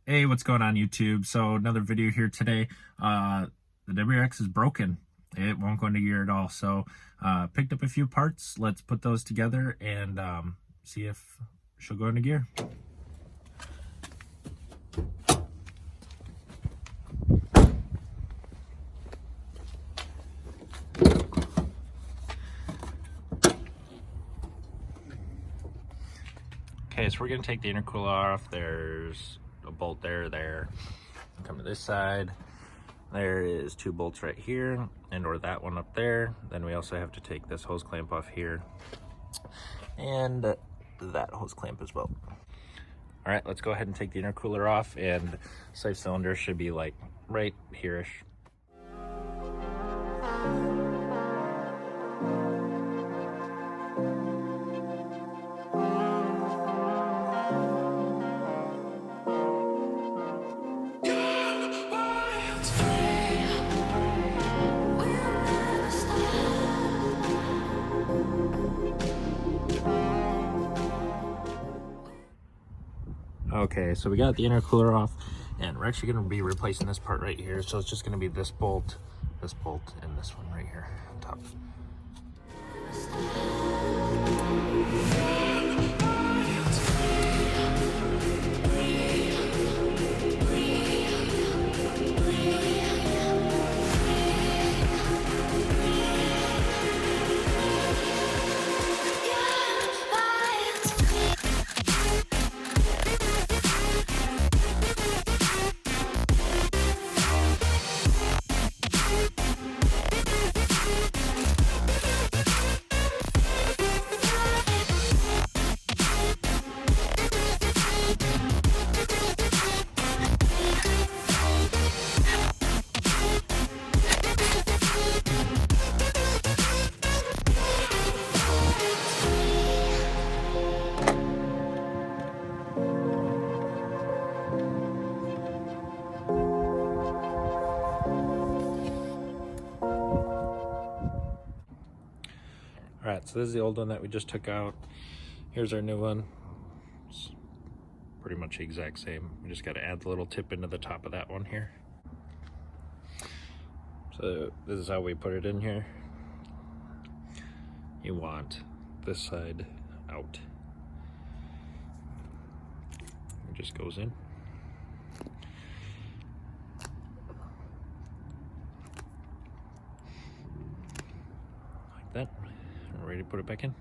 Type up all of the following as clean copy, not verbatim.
Hey, what's going on YouTube? So another video here today. The WRX is broken. It won't go into gear at all. So picked up a few parts. Let's put those together and see if she'll go into gear. Okay, so we're gonna take the intercooler off. There's a bolt there. Come to this side. There is two bolts right here or that one up there. Then we also have to take this hose clamp off here and that hose clamp as well. All right, let's go ahead and take the intercooler off, and safe cylinder should be like right here-ish. Okay, so we got the intercooler off, and we're actually going to be replacing this part right here. So it's just going to be this bolt, and this one right here on top. All right, so this is the old one that we just took out. Here's our new one. It's pretty much the exact same. We just got to add the little tip into the top of that one here. So this is how we put it in here. You want this side out. It just goes in. Like that. We're ready to put it back in.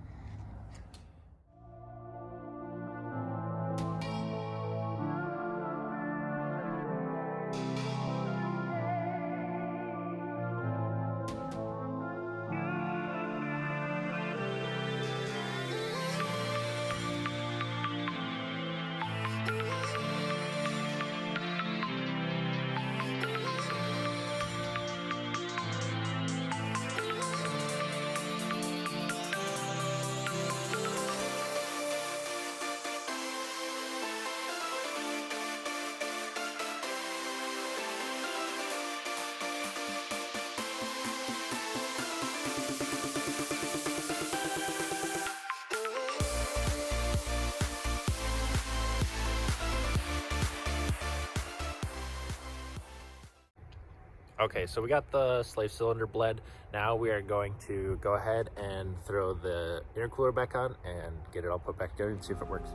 Okay, so we got the slave cylinder bled. Now we are going to go ahead and throw the intercooler back on and get it all put back together and see if it works.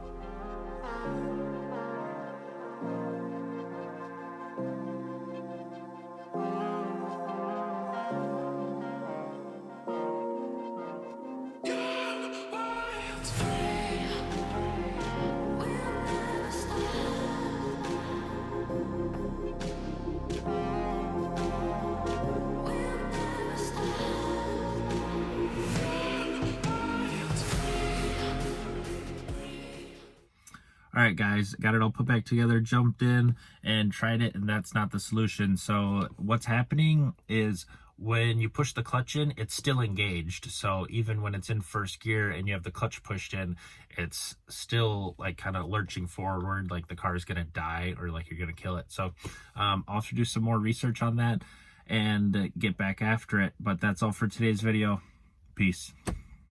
All right, guys, got it all put back together, jumped in and tried it, and that's not the solution. So what's happening is when you push the clutch in, it's still engaged. So even when it's in first gear and you have the clutch pushed in, it's still like kind of lurching forward, like the car is going to die or like you're going to kill it. So I'll have to do some more research on that and get back after it. But that's all for today's video. Peace.